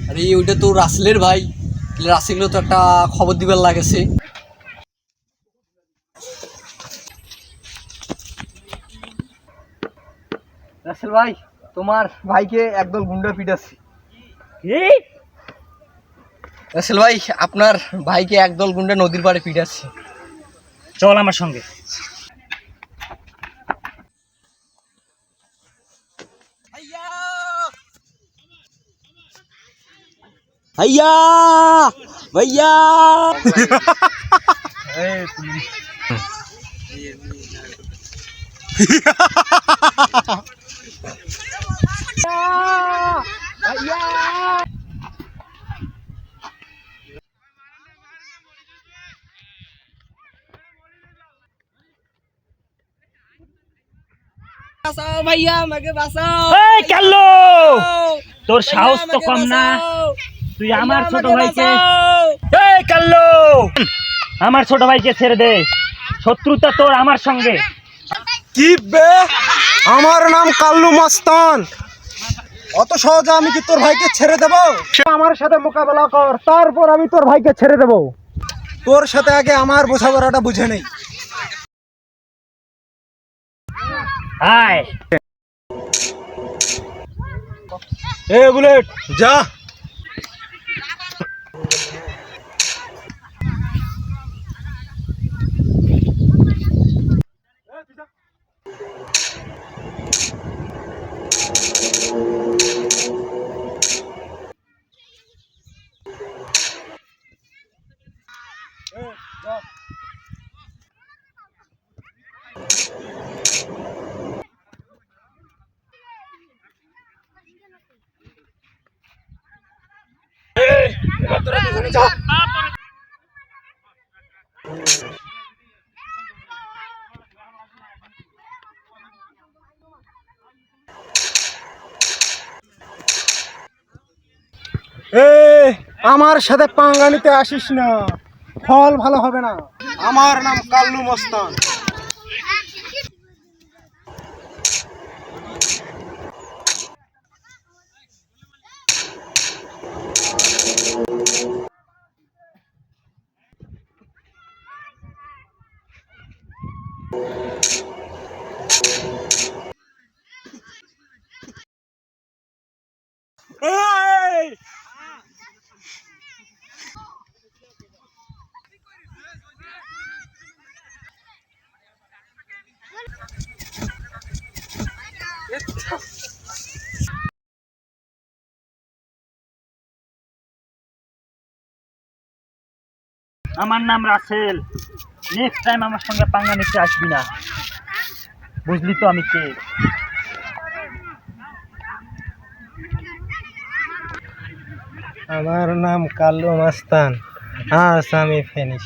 আরে ওইটা তো রাসেলের ভাই, রাসেলও তো একটা খবর দিবার লাগেছে। রাসেল ভাই, তোমার ভাইকে একদল গুন্ডা পিটাচ্ছে। রাসেল ভাই, আপনার ভাইকে একদল গুন্ডা নদীর পাড়ে পিটাচ্ছে। চল আমার সঙ্গে। भैया भैया भैया मगे बासाओ। কাল্লু, তোর সাহস তো কম না, তুই আমার ছোট ভাইকে। এই কাল্লু, আমার ছোট ভাইকে ছেড়ে দে, শত্রুতা তোর আমার সঙ্গে। কি বে, আমার নাম কাল্লু মস্তান। অত সহজে আমি কি তোর ভাইকে ছেড়ে দেব? আমার সাথে মোকাবেলা কর, তারপর আমি তোর ভাইকে ছেড়ে দেব। তোর সাথে আগে আমার বোঝাপড়াটা বুঝে নেই। আয়। এ বুলেট, যা। আমার সাথে পাঙ্গা নিতে আসিস না, ফল ভালো হবে না। আমার নাম কাল্লু মস্তান। আমার নাম রাসেল, নেক্সট টাইম আমার সঙ্গে পাঙ্গা নিতে আসবি না, বুঝলি তো আমি কে? আমার নাম কাল্লু মস্তান। আজ আমি ফিনিশ।